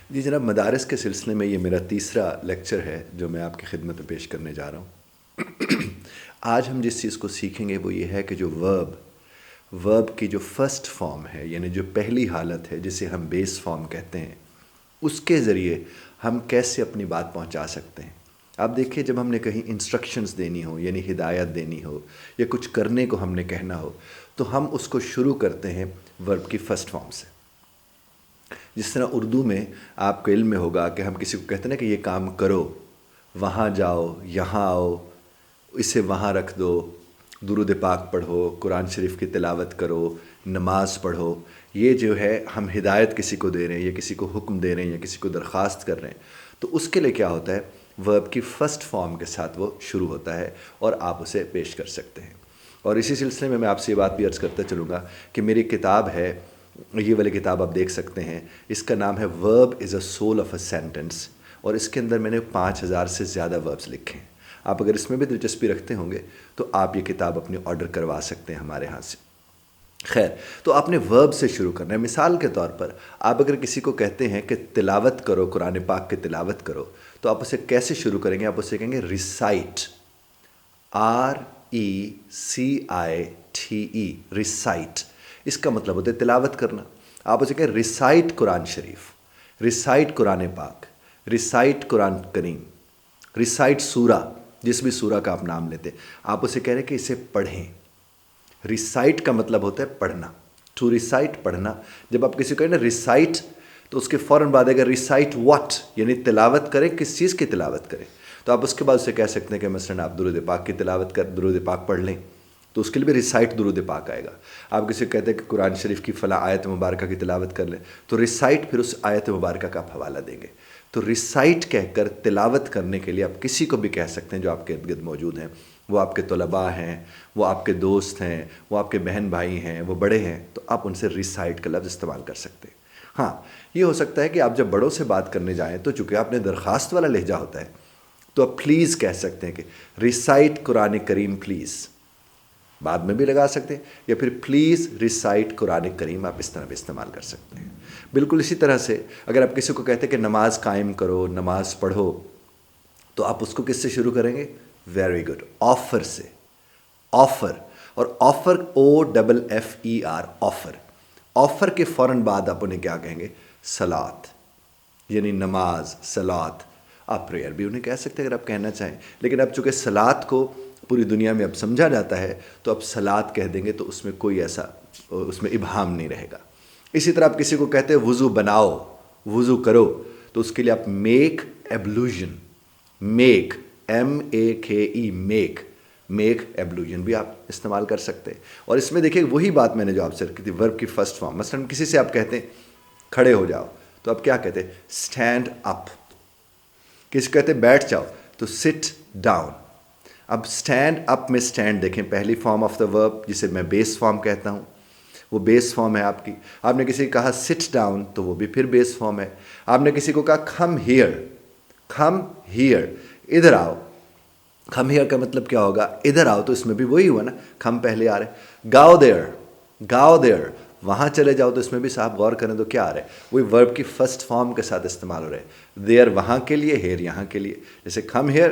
جی جناب، مدارس کے سلسلے میں یہ میرا تیسرا لیکچر ہے جو میں آپ کی خدمت میں پیش کرنے جا رہا ہوں۔ آج ہم جس چیز کو سیکھیں گے وہ یہ ہے کہ جو ورب کی جو فرسٹ فارم ہے، یعنی جو پہلی حالت ہے جسے ہم بیس فارم کہتے ہیں، اس کے ذریعے ہم کیسے اپنی بات پہنچا سکتے ہیں۔ آپ دیکھیے، جب ہم نے کہیں انسٹرکشنز دینی ہو، یعنی ہدایت دینی ہو، یا کچھ کرنے کو ہم نے کہنا ہو، تو ہم اس کو شروع کرتے ہیں ورب کی فرسٹ فارم سے۔ جس طرح اردو میں آپ کو علم میں ہوگا کہ ہم کسی کو کہتے ہیں نا کہ یہ کام کرو، وہاں جاؤ، یہاں آؤ، اسے وہاں رکھ دو، درود پاک پڑھو، قرآن شریف کی تلاوت کرو، نماز پڑھو۔ یہ جو ہے ہم ہدایت کسی کو دے رہے ہیں، یا کسی کو حکم دے رہے ہیں، یا کسی کو درخواست کر رہے ہیں، تو اس کے لیے کیا ہوتا ہے، ورب کی فرسٹ فارم کے ساتھ وہ شروع ہوتا ہے اور آپ اسے پیش کر سکتے ہیں۔ اور اسی سلسلے میں آپ سے یہ بات بھی عرض کرتا چلوں گا کہ میری کتاب ہے، یہ والی کتاب آپ دیکھ سکتے ہیں، اس کا نام ہے ورب از اے سول آف اے سینٹنس، اور اس کے اندر میں نے 5000 سے زیادہ وربز لکھے ہیں۔ آپ اگر اس میں بھی دلچسپی رکھتے ہوں گے تو آپ یہ کتاب اپنی آرڈر کروا سکتے ہیں ہمارے ہاں سے۔ خیر، تو آپ نے ورب سے شروع کرنا ہے۔ مثال کے طور پر آپ اگر کسی کو کہتے ہیں کہ تلاوت کرو، قرآن پاک کی تلاوت کرو، تو آپ اسے کیسے شروع کریں گے؟ آپ اسے کہیں گے ریسائٹ، RECITE، ریسائٹ۔ اس کا مطلب ہوتا ہے تلاوت کرنا۔ آپ اسے کہیں ریسائٹ قرآن شریف، ریسائٹ قرآن پاک، ریسائٹ قرآن کریم، ریسائٹ سورہ، جس بھی سورہ کا آپ نام لیتے، آپ اسے کہہ رہے ہیں کہ اسے پڑھیں۔ ریسائٹ کا مطلب ہوتا ہے پڑھنا، ٹو ریسائٹ، پڑھنا۔ جب آپ کسی کو کہیں نا ریسائٹ، تو اس کے فوراً بعد اگر ریسائٹ واٹ، یعنی تلاوت کریں، کس چیز کی تلاوت کریں، تو آپ اس کے بعد اسے کہہ سکتے ہیں کہ مثلاً آپ درود پاک کی تلاوت درود پاک پڑھ لیں، تو اس کے لیے بھی ریسائٹ درود پاک آئے گا۔ آپ کسی کو کہتے ہیں کہ قرآن شریف کی فلاں آیت مبارکہ کی تلاوت کر لیں، تو ریسائٹ پھر اس آیت مبارکہ کا آپ حوالہ دیں گے۔ تو ریسائٹ کہہ کر تلاوت کرنے کے لیے آپ کسی کو بھی کہہ سکتے ہیں جو آپ کے ارد گرد موجود ہیں، وہ آپ کے طلباء ہیں، وہ آپ کے دوست ہیں، وہ آپ کے بہن بھائی ہیں، وہ بڑے ہیں، تو آپ ان سے ریسائٹ کا لفظ استعمال کر سکتے ہیں۔ ہاں، یہ ہو سکتا ہے کہ آپ جب بڑوں سے بات کرنے جائیں تو چونکہ آپ نے درخواست والا لہجہ ہوتا ہے، تو آپ پلیز کہہ سکتے ہیں کہ ریسائٹ قرآن کریم پلیز، بعد میں بھی لگا سکتے ہیں، یا پھر پلیز ریسائٹ قرآن کریم، آپ اس طرح بھی استعمال کر سکتے ہیں۔ بالکل اسی طرح سے اگر آپ کسی کو کہتے ہیں کہ نماز قائم کرو، نماز پڑھو، تو آپ اس کو کس سے شروع کریں گے؟ ویری گڈ، آفر سے۔ آفر، اور آفر OFFER، آفر۔ آفر کے فوراً بعد آپ انہیں کیا کہیں گے؟ صلاۃ، یعنی نماز، صلاۃ۔ آپ پریئر بھی انہیں کہہ سکتے ہیں اگر آپ کہنا چاہیں، لیکن اب چونکہ صلاۃ کو پوری دنیا میں اب سمجھا جاتا ہے، تو اب صلاۃ کہہ دیں گے، تو اس میں کوئی ایسا اس میں ابہام نہیں رہے گا۔ اسی طرح آپ کسی کو کہتے ہیں وضو بناؤ، وضو کرو، تو اس کے لیے آپ میک ایبلوژن، میک MEKE، میک ایبلوژن بھی آپ استعمال کر سکتے ہیں۔ اور اس میں دیکھیں وہی بات میں نے جو آپ سے کی تھی، ورب کی فرسٹ فارم۔ مثلاً کسی سے آپ کہتے ہیں کھڑے ہو جاؤ، تو آپ کیا کہتے ہیں؟ Stand up. کسی کو کہتے ہیں بیٹھ جاؤ، تو سٹ ڈاؤن۔ اب اسٹینڈ اپ میں اسٹینڈ دیکھیں، پہلی فارم آف دا ورب، جسے میں بیس فارم کہتا ہوں، وہ بیس فارم ہے آپ کی۔ آپ نے کسی کو کہا سٹ ڈاؤن، تو وہ بھی پھر بیس فارم ہے۔ آپ نے کسی کو کہا کم ہیئر، کم ہیئر، ادھر آؤ۔ کم ہیئر کا مطلب کیا ہوگا؟ ادھر آؤ، تو اس میں بھی وہی ہوا نا، کم پہلے آ رہے۔ گاؤ دیئر، گاؤ دیئر، وہاں چلے جاؤ، تو اس میں بھی صاحب غور کریں تو کیا آ رہا ہے؟ وہی ورب کی فرسٹ فارم کے ساتھ استعمال ہو رہے ہیں۔ دیئر وہاں کے لیے، ہیئر یہاں کے لیے، جیسے کم ہیئر،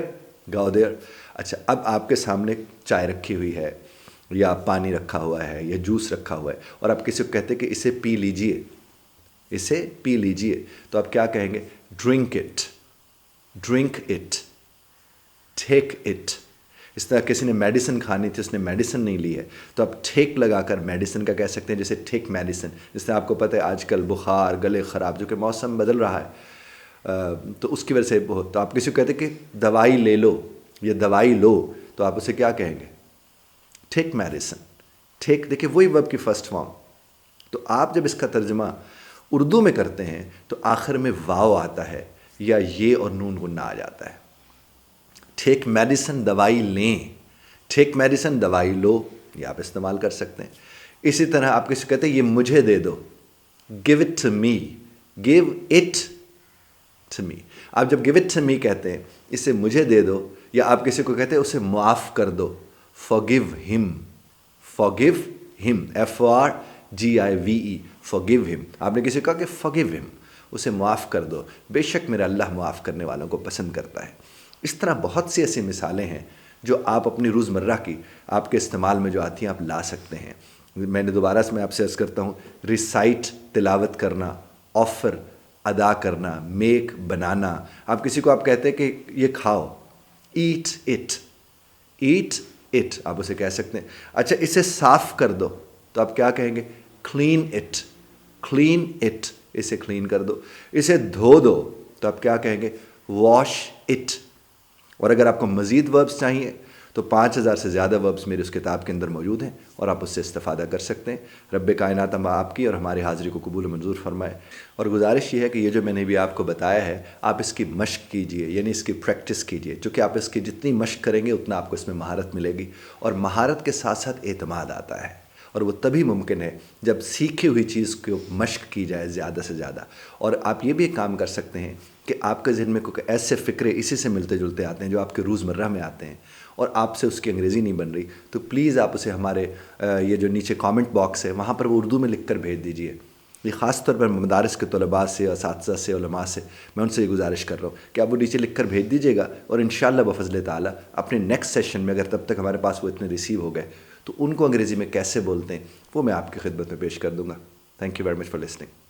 گاؤ دیئر۔ اچھا، اب آپ کے سامنے چائے رکھی ہوئی ہے، یا پانی رکھا ہوا ہے، یا جوس رکھا ہوا ہے، اور آپ کسی کو کہتے ہیں کہ اسے پی لیجئے، اسے پی لیجئے، تو آپ کیا کہیں گے؟ Drink it, drink it, take it. اس طرح کسی نے میڈیسن کھانی تھی، اس نے میڈیسن نہیں لی ہے، تو آپ ٹیک لگا کر میڈیسن کا کہہ سکتے ہیں، جیسے ٹیک میڈیسن۔ جس طرح آپ کو پتہ ہے آج کل بخار، گلے خراب، جو کہ موسم بدل رہا ہے، تو اس کی وجہ سے بہت، تو آپ کسی کو کہتے ہیں کہ دوائی لے لو یا دوائی لو، تو آپ اسے کیا کہیں گے؟ ٹیک میڈیسن، ٹیک۔ دیکھیں وہی ورب کی فرسٹ فارم۔ تو آپ جب اس کا ترجمہ اردو میں کرتے ہیں تو آخر میں واو آتا ہے، یا یہ اور نون غنہ آ جاتا ہے۔ ٹیک میڈیسن، دوائی لیں، ٹیک میڈیسن، دوائی لو، یہ آپ استعمال کر سکتے ہیں۔ اسی طرح آپ کسی کو کہتے ہیں یہ مجھے دے دو، give it to me, give it to me. آپ جب گیو اٹ ٹو می کہتے ہیں، اسے مجھے دے دو، یا آپ کسی کو کہتے ہیں اسے معاف کر دو، forgive him، forgive him، FORGIVE، forgive him۔ آپ نے کسی کو کہا کہ forgive him، اسے معاف کر دو، بے شک میرا اللہ معاف کرنے والوں کو پسند کرتا ہے۔ اس طرح بہت سی ایسی مثالیں ہیں جو آپ اپنی روزمرہ کی آپ کے استعمال میں جو آتی ہیں آپ لا سکتے ہیں۔ میں نے دوبارہ سے میں آپ سے عرض کرتا ہوں، ریسائٹ تلاوت کرنا، آفر ادا کرنا، میک بنانا۔ آپ کسی کو آپ کہتے ہیں کہ یہ کھاؤ، ایٹ اٹ، ایٹ اٹ آپ اسے کہہ سکتے ہیں۔ اچھا اسے صاف کر دو تو آپ کیا کہیں گے؟ کلین اٹ، کلین اٹ، اسے کلین کر دو۔ اسے دھو دو تو آپ کیا کہیں گے؟ Wash it. اور اگر آپ کو مزید وربز چاہیے تو 5000 سے زیادہ وربز میری اس کتاب کے اندر موجود ہیں اور آپ اس سے استفادہ کر سکتے ہیں۔ رب کائنات ہم آپ کی اور ہماری حاضری کو قبول و منظور فرمائے۔ اور گزارش یہ ہے کہ یہ جو میں نے بھی آپ کو بتایا ہے آپ اس کی مشق کیجئے، یعنی اس کی پریکٹس کیجئے، چونکہ آپ اس کی جتنی مشق کریں گے اتنا آپ کو اس میں مہارت ملے گی، اور مہارت کے ساتھ ساتھ اعتماد آتا ہے، اور وہ تبھی ممکن ہے جب سیکھی ہوئی چیز کو مشق کی جائے زیادہ سے زیادہ۔ اور آپ یہ بھی ایک کام کر سکتے ہیں کہ آپ کے ذہن میں کوئی ایسے فکرے اسی سے ملتے جلتے آتے ہیں جو آپ کے روزمرہ میں آتے ہیں اور آپ سے اس کی انگریزی نہیں بن رہی، تو پلیز آپ اسے ہمارے یہ جو نیچے کامنٹ باکس ہے وہاں پر وہ اردو میں لکھ کر بھیج دیجئے۔ یہ خاص طور پر مدارس کے طلباء سے، اساتذہ سے، علماء سے میں ان سے یہ گزارش کر رہا ہوں کہ آپ وہ نیچے لکھ کر بھیج دیجیے گا، اور انشاءاللہ بفضل تعالیٰ اپنے نیکسٹ سیشن میں، اگر تب تک ہمارے پاس وہ اتنے ریسیو ہو گئے، تو ان کو انگریزی میں کیسے بولتے ہیں وہ میں آپ کی خدمت میں پیش کر دوں گا۔ Thank you very much for listening.